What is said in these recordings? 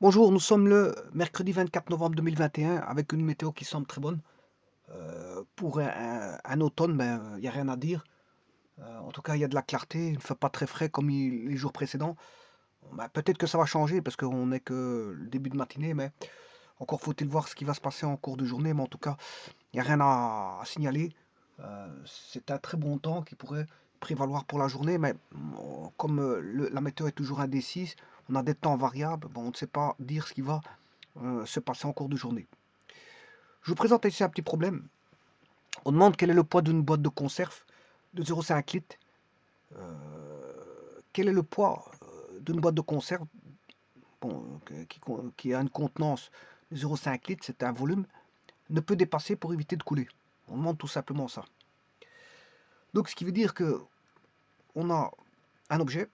Bonjour, nous sommes le mercredi 24 novembre 2021 avec une météo qui semble très bonne. Pour un automne, il n'y a rien à dire. En tout cas, il y a de la clarté, il ne fait pas très frais comme les jours précédents. Peut-être que ça va changer parce qu'on n'est que le début de matinée, mais encore faut-il voir ce qui va se passer en cours de journée. Mais en tout cas, il n'y a rien à signaler. C'est un très bon temps qui pourrait prévaloir pour la journée, mais comme la météo est toujours indécise, on a des temps variables, bon, on ne sait pas dire ce qui va se passer en cours de journée. Je vous présente ici un petit problème. On demande quel est le poids d'une boîte de conserve de 0,5 litres. Quel est le poids d'une boîte de conserve bon, qui a une contenance de 0,5 litres, c'est un volume, ne peut dépasser pour éviter de couler. On demande tout simplement ça. Donc ce qui veut dire que on a un objet,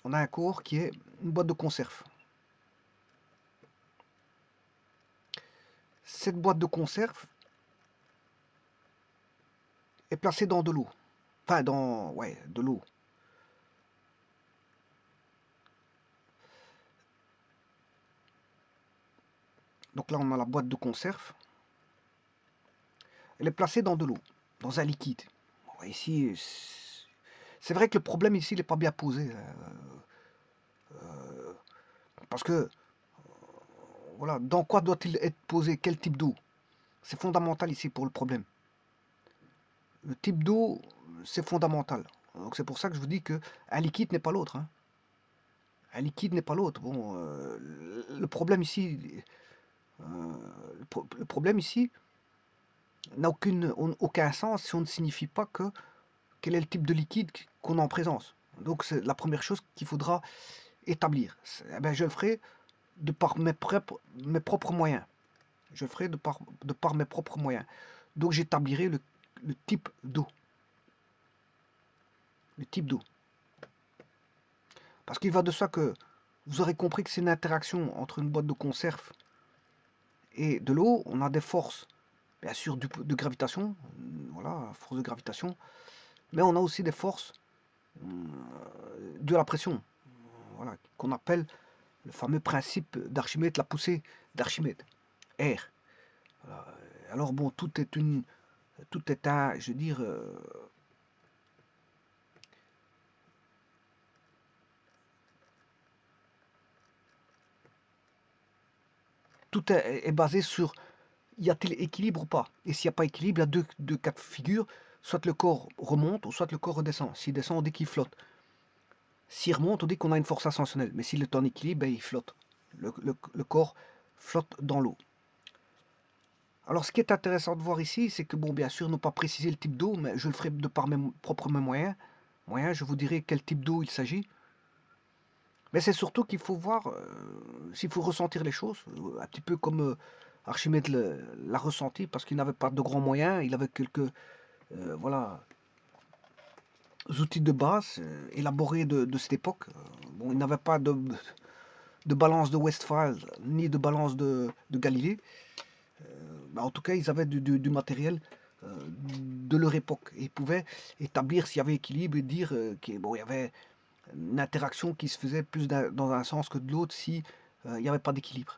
on a un corps qui est une boîte de conserve. Cette boîte de conserve est placée dans de l'eau. Enfin, de l'eau. Donc là, on a la boîte de conserve. Elle est placée dans de l'eau, dans un liquide. Bon, ici, c'est vrai que le problème ici, il n'est pas bien posé. Parce que, voilà, dans quoi doit-il être posé? Quel type d'eau? C'est fondamental ici pour le problème. Le type d'eau, c'est fondamental. Donc c'est pour ça que je vous dis que un liquide n'est pas l'autre, hein. Un liquide n'est pas l'autre. Bon, le problème ici, euh, le problème ici n'a aucun sens si on ne signifie pas que quel est le type de liquide qu'on a en présence. Donc c'est la première chose qu'il faudra établir. Eh ben, je le ferai de par mes propres moyens. Je le ferai de par mes propres moyens. Donc j'établirai le type d'eau. Le type d'eau. Parce qu'il va de ça que vous aurez compris que c'est une interaction entre une boîte de conserve et de l'eau. On a des forces, bien sûr, de gravitation. Voilà, force de gravitation. Mais on a aussi des forces de la pression. Voilà, qu'on appelle le fameux principe d'Archimède, la poussée d'Archimède. R. Voilà. Alors bon, tout est un, je veux dire, tout est basé sur y a-t-il équilibre ou pas. Et s'il n'y a pas équilibre, il y a deux cas de figure. Soit le corps remonte ou soit le corps redescend. S'il descend, on dit qu'il flotte. S'il remonte, on dit qu'on a une force ascensionnelle. Mais s'il est en équilibre, ben, il flotte. Le corps flotte dans l'eau. Alors, ce qui est intéressant de voir ici, c'est que, bon, bien sûr, ne pas préciser le type d'eau, mais je le ferai de par mes propres moyens. Je vous dirai quel type d'eau il s'agit. Mais c'est surtout qu'il faut voir, s'il faut ressentir les choses, un petit peu comme Archimède l'a ressenti, parce qu'il n'avait pas de grands moyens, il avait quelques voilà, outils de base élaborés de cette époque. Bon, il n'avait pas de balance de Westphal, ni de balance de Galilée. En tout cas, ils avaient matériel de leur époque. Et ils pouvaient établir s'il y avait équilibre et dire qu'il bon, y avait une interaction qui se faisait plus dans un sens que de l'autre si il n'y avait pas d'équilibre.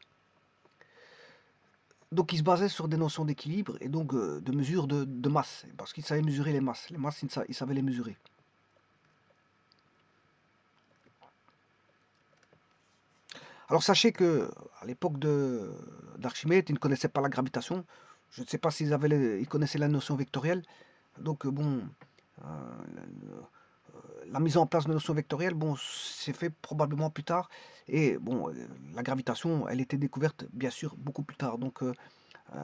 Donc ils se basaient sur des notions d'équilibre et donc de mesure de masse, parce qu'ils savaient mesurer les masses. Les masses, ils savaient les mesurer. Alors sachez que à l'époque d'Archimède, ils ne connaissaient pas la gravitation. Je ne sais pas s'ils ils connaissaient la notion vectorielle. Donc bon, euh, la mise en place de la notion vectorielle, bon, c'est fait probablement plus tard. Et bon, la gravitation, elle était découverte bien sûr beaucoup plus tard. Donc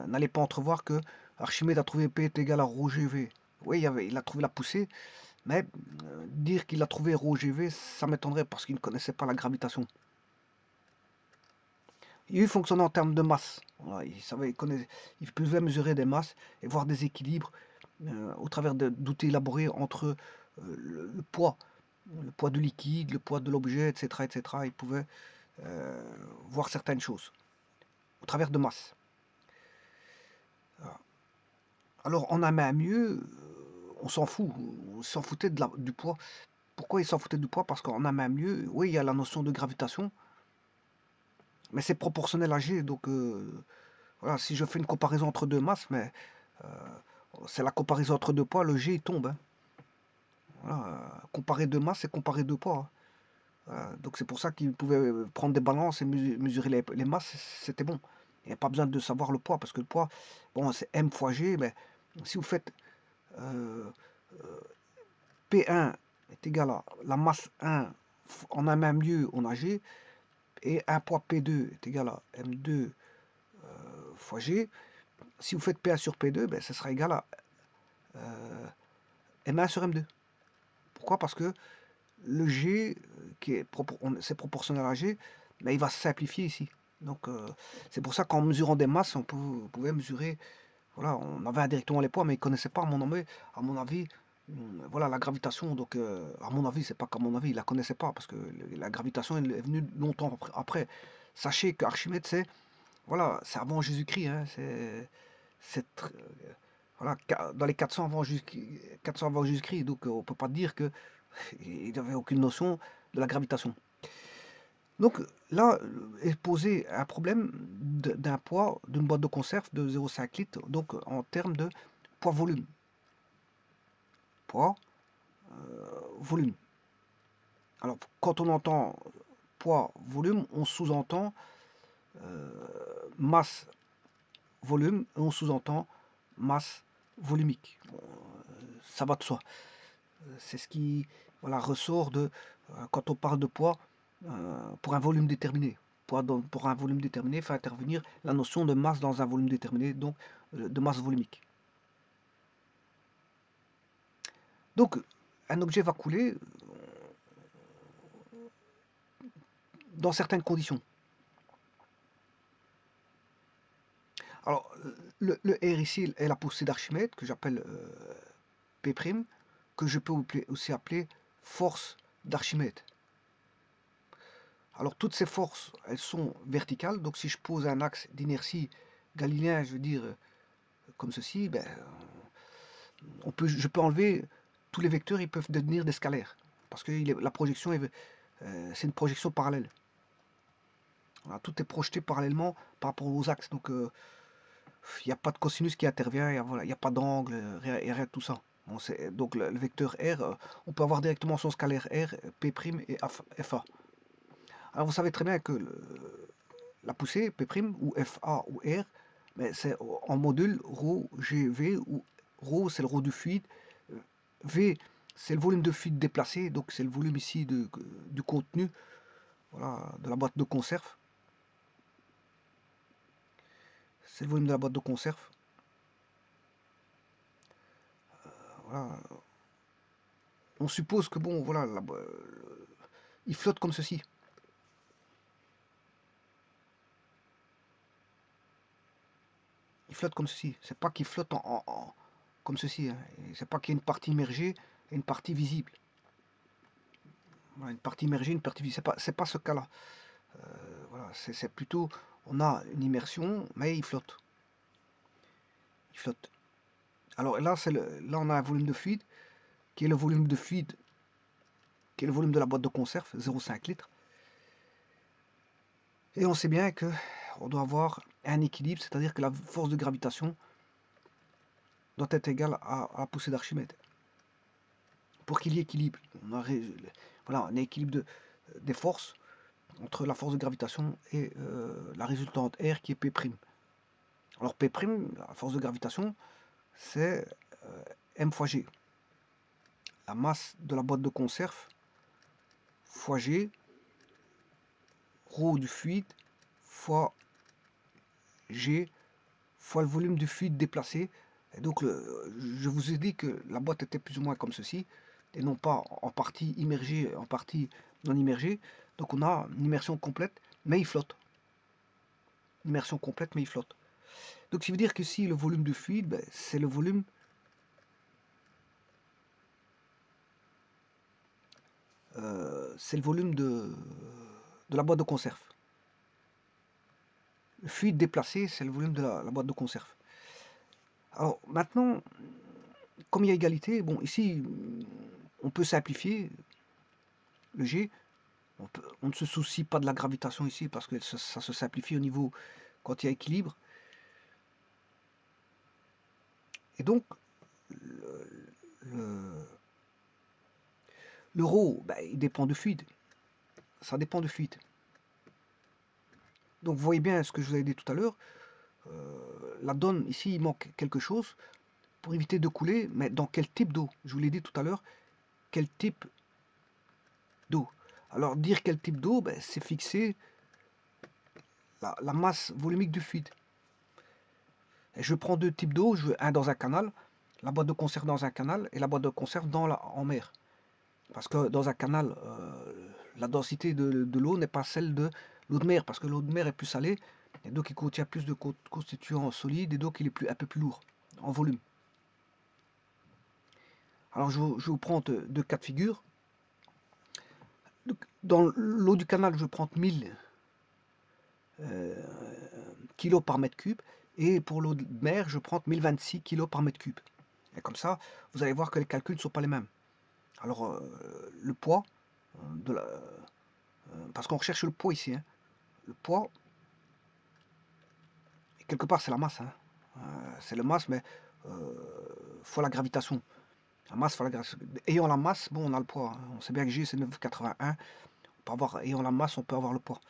n'allez pas entrevoir que Archimède a trouvé P est égal à rho GV. Oui, il a trouvé la poussée, mais dire qu'il a trouvé rho GV, ça m'étonnerait parce qu'il ne connaissait pas la gravitation. Il fonctionnait en termes de masse. Voilà, il pouvait mesurer des masses et voir des équilibres au travers d'outils élaborés entre le poids du liquide, le poids de l'objet, etc., etc. Il pouvait voir certaines choses au travers de masses. Alors en un main mieux, on s'en fout, on s'en foutait du poids. Pourquoi il s'en foutait du poids? Parce qu'en un main mieux, oui, il y a la notion de gravitation, Mais c'est proportionnel à G, donc voilà, si je fais une comparaison entre deux masses, mais euh, c'est la comparaison entre deux poids, le G il tombe. Hein. Voilà, comparer deux masses, c'est comparer deux poids. Hein. Donc c'est pour ça qu'ils pouvaient prendre des balances et mesurer les masses, c'était bon. Il n'y a pas besoin de savoir le poids, parce que le poids, bon, c'est M fois G, mais si vous faites euh, P1 est égal à la masse 1 en un même lieu, on a G, et un poids P2 est égal à M2 fois G. Si vous faites P1 sur P2, ben, ça sera égal à M1 sur M2. Pourquoi? Parce que le G, c'est proportionnel à G, mais il va se simplifier ici. Donc c'est pour ça qu'en mesurant des masses, on pouvait mesurer, voilà, on avait indirectement les poids, mais ils ne connaissaient pas, à mon avis, voilà, la gravitation. Donc à mon avis, c'est pas qu'à mon avis, ils la connaissaient pas, parce que la gravitation elle est venue longtemps après. Sachez qu'Archimède, voilà, c'est avant Jésus-Christ, hein, voilà, dans les 400 avant Jésus-Christ, donc on peut pas dire que il n'avait aucune notion de la gravitation. Donc là est posé un problème d'un poids d'une boîte de conserve de 0,5 litres, donc en termes de poids-volume. Poids, volume. Alors quand on entend poids-volume, on sous-entend masse, volume, et on sous-entend masse volumique. Bon, ça va de soi. C'est ce qui voilà, ressort de quand on parle de poids pour un volume déterminé. Pour un volume déterminé, il fait intervenir la notion de masse dans un volume déterminé, donc de masse volumique. Donc, un objet va couler dans certaines conditions. Alors, le R ici est la poussée d'Archimède, que j'appelle P', que je peux aussi appeler force d'Archimède. Alors, toutes ces forces, elles sont verticales, donc si je pose un axe d'inertie galiléen, je veux dire, comme ceci, ben, je peux enlever tous les vecteurs, ils peuvent devenir des scalaires. Parce que la projection, c'est une projection parallèle. Voilà, tout est projeté parallèlement par rapport aux axes. Donc, il n'y a pas de cosinus qui intervient, il n'y a pas d'angle, rien de tout ça. Bon, donc, le vecteur R, on peut avoir directement son scalaire R, P' et FA. Alors, vous savez très bien que la poussée, P', ou FA ou R, mais c'est en module ρ, G, V, où ρ c'est le rho du fluide, V c'est le volume de fluide déplacé, donc c'est le volume ici du contenu, voilà, de la boîte de conserve. C'est le volume de la boîte de conserve. Voilà. On suppose que bon, voilà, il flotte comme ceci. Il flotte comme ceci. C'est pas qu'il flotte comme ceci. Hein. C'est pas qu'il y a une partie immergée et une partie visible. Voilà, une partie immergée, une partie visible. C'est pas ce cas-là. Voilà, c'est plutôt, on a une immersion, mais il flotte. Il flotte. Alors là, là, on a un volume de fluide qui est le volume de fluide, qui est le volume de la boîte de conserve, 0,5 litres. Et on sait bien que on doit avoir un équilibre, c'est-à-dire que la force de gravitation doit être égale à la poussée d'Archimède. Pour qu'il y ait équilibre, voilà, un équilibre des forces entre la force de gravitation et la résultante R qui est P'. Alors P', la force de gravitation, c'est M fois G. La masse de la boîte de conserve fois G, ρ du fluide fois G fois le volume du fluide déplacé. Et donc je vous ai dit que la boîte était plus ou moins comme ceci, et non pas en partie immergée, en partie non immergée. Donc on a une immersion complète, mais il flotte. Immersion complète, mais il flotte. Donc ça veut dire que si le volume du fluide, ben, c'est le volume de la boîte de conserve. Le fluide déplacé, c'est le volume de la boîte de conserve. Alors maintenant, comme il y a égalité, bon ici, on peut simplifier le G. On ne se soucie pas de la gravitation ici parce que ça se simplifie au niveau quand il y a équilibre. Et donc, le ρ, ben, il dépend du fluide. Ça dépend du fluide. Donc vous voyez bien ce que je vous avais dit tout à l'heure. La donne, ici, il manque quelque chose pour éviter de couler, mais dans quel type d'eau? Je vous l'ai dit tout à l'heure, quel type d'eau? Alors dire quel type d'eau, ben, c'est fixer la masse volumique du fluide. Et je prends deux types d'eau, un dans un canal, la boîte de conserve dans un canal et la boîte de conserve en mer. Parce que dans un canal, la densité de l'eau n'est pas celle de l'eau de mer, parce que l'eau de mer est plus salée, et donc il contient plus de constituants solides, et donc il est un peu plus lourd en volume. Alors je vous prends deux cas de figure. Dans l'eau du canal, je prends 1000 kg par mètre cube, et pour l'eau de mer, je prends 1026 kg par mètre cube. Et comme ça, vous allez voir que les calculs ne sont pas les mêmes. Alors, le poids, parce qu'on recherche le poids ici, hein. Le poids, quelque part, c'est la masse. Hein. C'est le masse, mais fois la gravitation. La masse fois la gravitation. Ayant la masse, bon, on a le poids. Hein. On sait bien que G, c'est 9,81. Ayant la masse, on peut avoir le poids.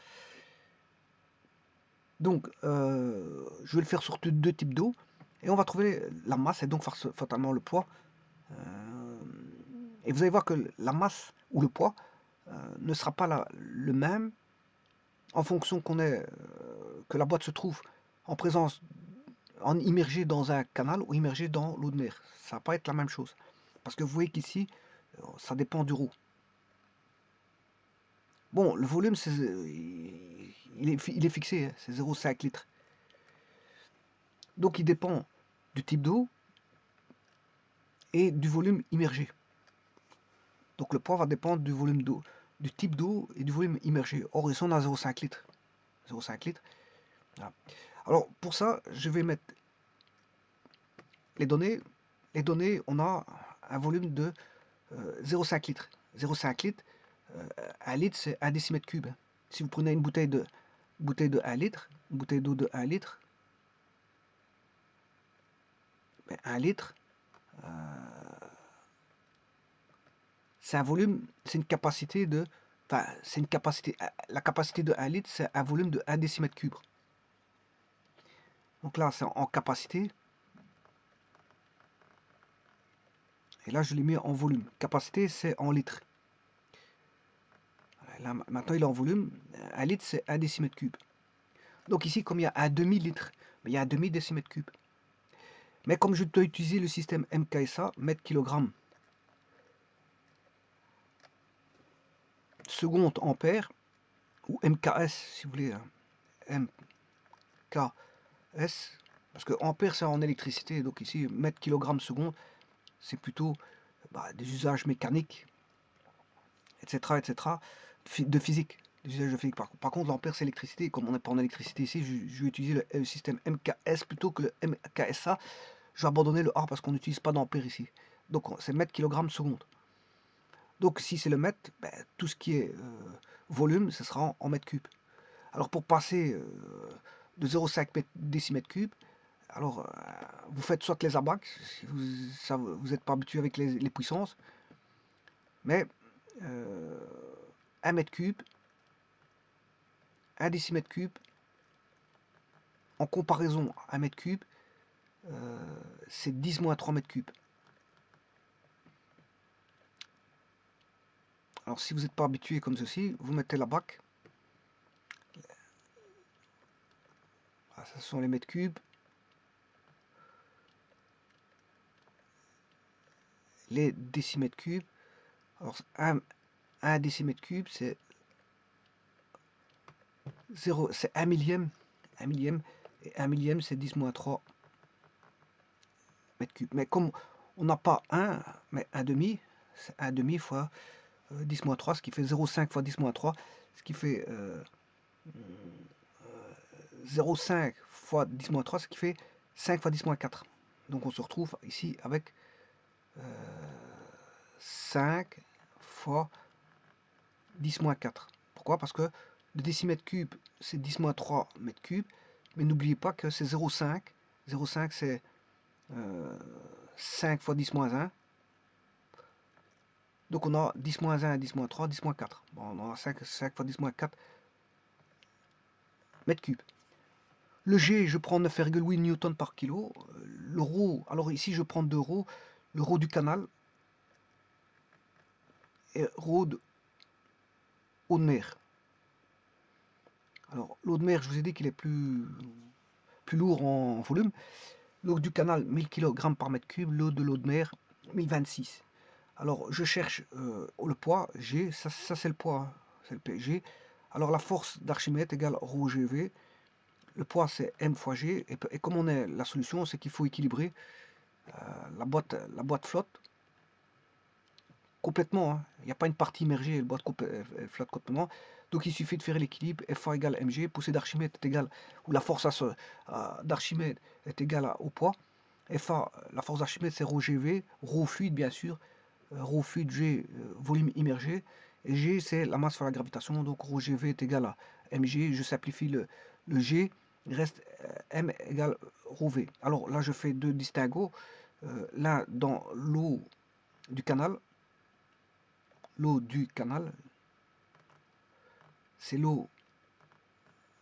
Donc, je vais le faire sur deux types d'eau. Et on va trouver la masse et donc fatalement le poids. Et vous allez voir que la masse ou le poids ne sera pas le même en fonction que la boîte se trouve en présence, immergée dans un canal ou immergée dans l'eau de mer. Ça va pas être la même chose. Parce que vous voyez qu'ici, ça dépend du ρ. Bon, le volume, il est fixé, hein, c'est 0,5 litres. Donc il dépend du type d'eau et du volume immergé. Donc le poids va dépendre du volume d'eau, du type d'eau et du volume immergé. Or, ici, on a 0,5 litres. 0,5 litres. Voilà. Alors, pour ça, je vais mettre les données. Les données, on a un volume de 0,5 litres. 0,5 litres, 1 litre, c'est 1 décimètre cube. Si vous prenez une bouteille de 1 litre, une bouteille d'eau de 1 litre, 1 litre, c'est un volume, c'est une capacité de, enfin, c'est une capacité, la capacité de 1 litre, c'est un volume de 1 décimètre cube. Donc là, c'est en capacité. Et là, je l'ai mis en volume. Capacité, c'est en litres. Là, maintenant, il est en volume. 1 litre, c'est 1 décimètre cube. Donc ici, comme il y a un demi-litre, il y a un demi-décimètre cube. Mais comme je dois utiliser le système MKSA, mètre kilogramme seconde ampère, ou MKS si vous voulez, hein, MKS, parce que ampère c'est en électricité, donc ici mètre kilogramme seconde, c'est plutôt des usages mécaniques, etc., de physique, des usages de physique. Par contre, l'ampère c'est électricité, comme on n'est pas en électricité ici, je vais utiliser le système MKS plutôt que le MKSA. Je vais abandonner le A parce qu'on n'utilise pas d'ampère ici. Donc c'est mètre kilogramme seconde. Donc si c'est le mètre, tout ce qui est volume, ce sera en mètres cubes. Alors pour passer de 0,5 décimètre cube, alors vous faites soit les abacs, si vous n'êtes pas habitué avec les puissances, mais 1 mètre cube, 1 décimètre cube, en comparaison à 1 mètre cube, c'est 10-3 mètres cubes. Alors si vous n'êtes pas habitué comme ceci, vous mettez la bac. Voilà, ce sont les mètres cubes. Les décimètres cubes. Alors 1 décimètre cube, c'est 1 millième. 1 millième. Et 1 millième, c'est 10-3 mètres cubes. Mais comme on n'a pas 1, mais 1 demi, c'est 1 demi fois 10-3, ce qui fait 0,5 fois 10-3, ce qui fait 0,5 fois 10-3, ce qui fait 5 fois 10-4. Donc on se retrouve ici avec 5 fois 10-4. Pourquoi? Parce que le décimètre cube, c'est 10-3 mètres cubes, mais n'oubliez pas que c'est 0,5. 0,5, c'est 5 fois 10-1. Donc on a 10-1, 10-3, 10-4. Bon, on a 5 fois 10-4 mètres cubes. Le G, je prends 9,8 newtons par kilo. Le ρ, alors ici je prends 2 ρ. Le ρ du canal et ρ de eau de mer. Alors l'eau de mer, je vous ai dit qu'il est plus lourd en volume. L'eau du canal, 1000 kg par mètre cube. L'eau de mer, 1026. Alors je cherche le poids, G, ça c'est le poids, hein, c'est le PG. Alors la force d'Archimède égale ρ GV. Le poids c'est M fois G. Et comme on est la solution, c'est qu'il faut équilibrer la boîte flotte complètement. Hein. Il n'y a pas une partie immergée, la boîte elle flotte complètement. Donc il suffit de faire l'équilibre. FA égale mg, poussée d'Archimède est égale, ou la force d'Archimède est égale au poids. FA, la force d'Archimède c'est ρ GV, ρ fluide bien sûr, ρ fluide G, volume immergé, et G c'est la masse fois la gravitation, donc ρ GV est égal à mg, je simplifie le G, il reste M égale ρ V. Alors là je fais deux distinguos, l'un dans l'eau du canal, c'est l'eau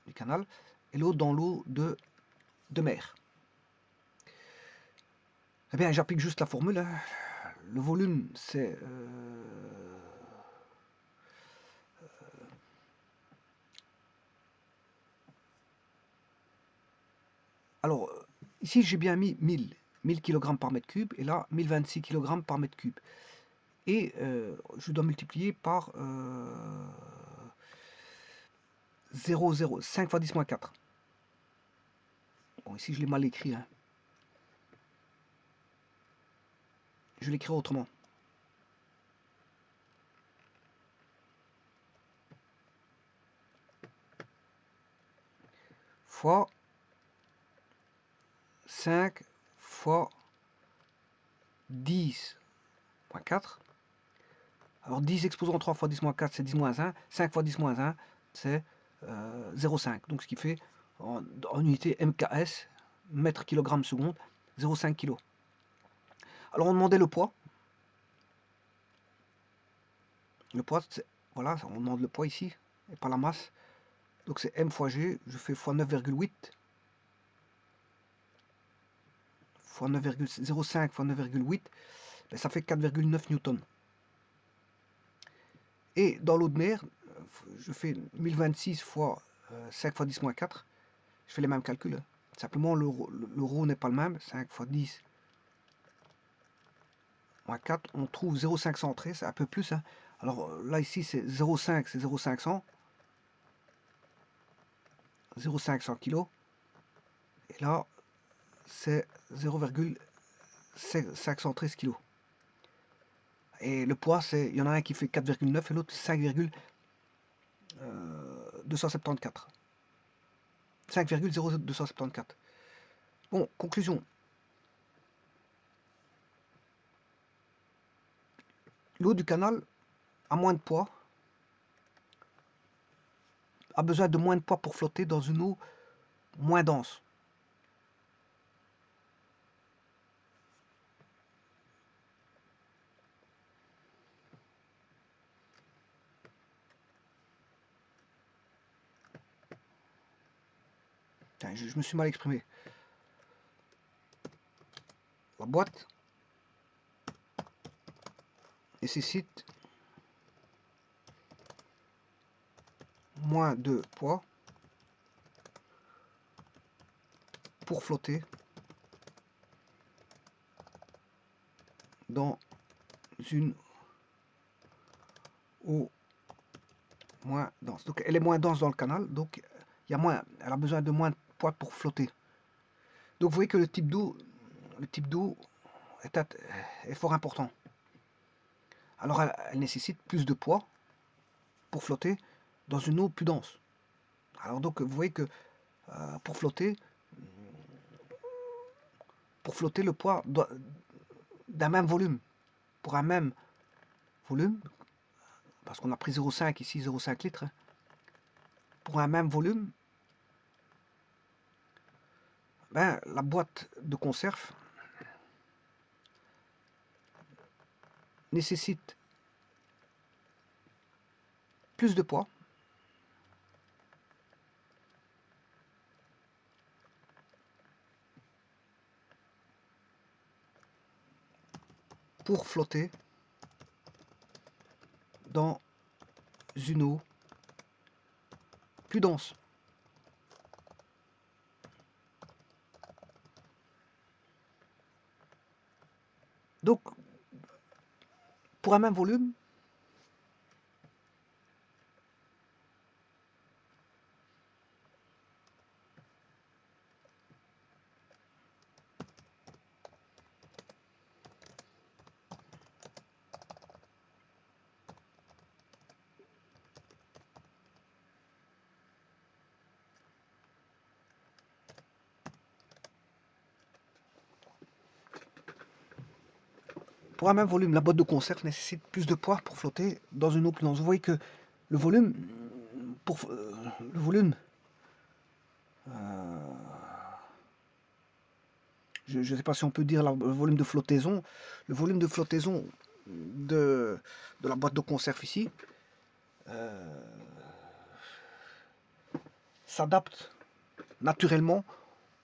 du canal, et l'eau dans l'eau de mer. Eh bien j'applique juste la formule, hein. Le volume c'est alors ici j'ai bien mis 1000 kg par mètre cube, et là 1026 kg par mètre cube. Et je dois multiplier par 0,05 fois 10-4. Bon, ici je l'ai mal écrit. Hein. Je l'écris autrement. Fois 5 fois 10-4. Alors 10 exposant 3 fois 10-4, c'est 10-1. 5 fois 10-1, c'est 0,5. Donc ce qui fait en unité MKS, mètre kilogramme seconde, 0,5 kg. Alors on demandait le poids. Le poids, voilà, on demande le poids ici, et pas la masse. Donc c'est M fois G, je fais fois 9,8. Fois 9,05 fois 9,8, ben ça fait 4,9 newtons. Et dans l'eau de mer, je fais 1026 fois 5 fois 10-4. Je fais les mêmes calculs. Hein. Simplement, le ρ n'est pas le même. 5 fois 10 moins 4, on trouve 0,500 c'est un peu plus. Hein. Alors là, ici, c'est 0,5, c'est 0,500. 0,500 kg. Et là, c'est 0,513 kg. Et le poids, il y en a un qui fait 4,9 et l'autre 5,274. 5,0274. Bon, conclusion. L'eau du canal a moins de poids, a besoin de moins de poids pour flotter dans une eau moins dense. Tiens, je me suis mal exprimé. La boîte nécessite moins de poids pour flotter dans une eau moins dense. Donc elle est moins dense dans le canal, donc il y a moins, elle a besoin de moins de poids pour flotter. Donc vous voyez que le type d'eau est fort important. Alors elle nécessite plus de poids pour flotter dans une eau plus dense. Alors donc vous voyez que pour flotter, le poids d'un même volume, pour un même volume, parce qu'on a pris 0,5 ici, 0,5 litres, hein, pour un même volume, ben, la boîte de conserve nécessite plus de poids pour flotter dans une eau plus dense. Donc, pour un même volume, la boîte de conserve nécessite plus de poids pour flotter dans une eau plus dense. Vous voyez que le volume, le volume, je ne sais pas si on peut dire le volume de flottaison, le volume de flottaison de la boîte de conserve ici s'adapte naturellement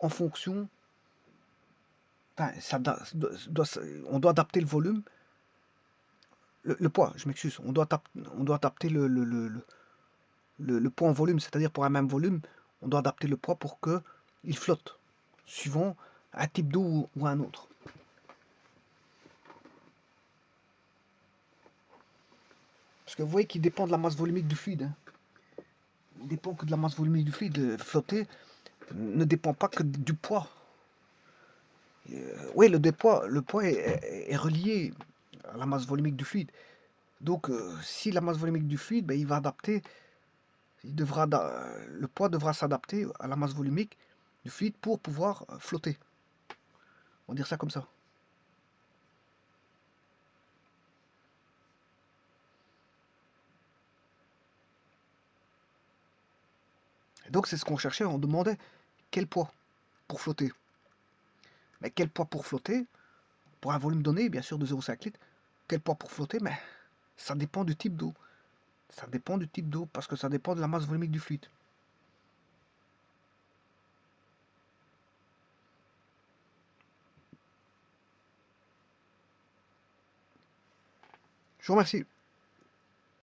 en fonction. Enfin, on doit adapter le volume, le poids, je m'excuse, on doit adapter le poids en volume, c'est-à-dire pour un même volume, on doit adapter le poids pour qu'il flotte, suivant un type d'eau ou un autre. Parce que vous voyez qu'il dépend de la masse volumique du fluide. Hein. Il dépend que de la masse volumique du fluide. Flotter ne dépend pas que du poids. Oui, le poids est relié à la masse volumique du fluide. Donc, si la masse volumique du fluide, ben, il va adapter, le poids devra s'adapter à la masse volumique du fluide pour pouvoir flotter. On va dire ça comme ça. Et donc, c'est ce qu'on cherchait, on demandait quel poids pour flotter. Mais quel poids pour flotter? Pour un volume donné, bien sûr, de 0,5 litres. Quel poids pour flotter? Mais ça dépend du type d'eau. Ça dépend du type d'eau parce que ça dépend de la masse volumique du fluide. Je vous remercie.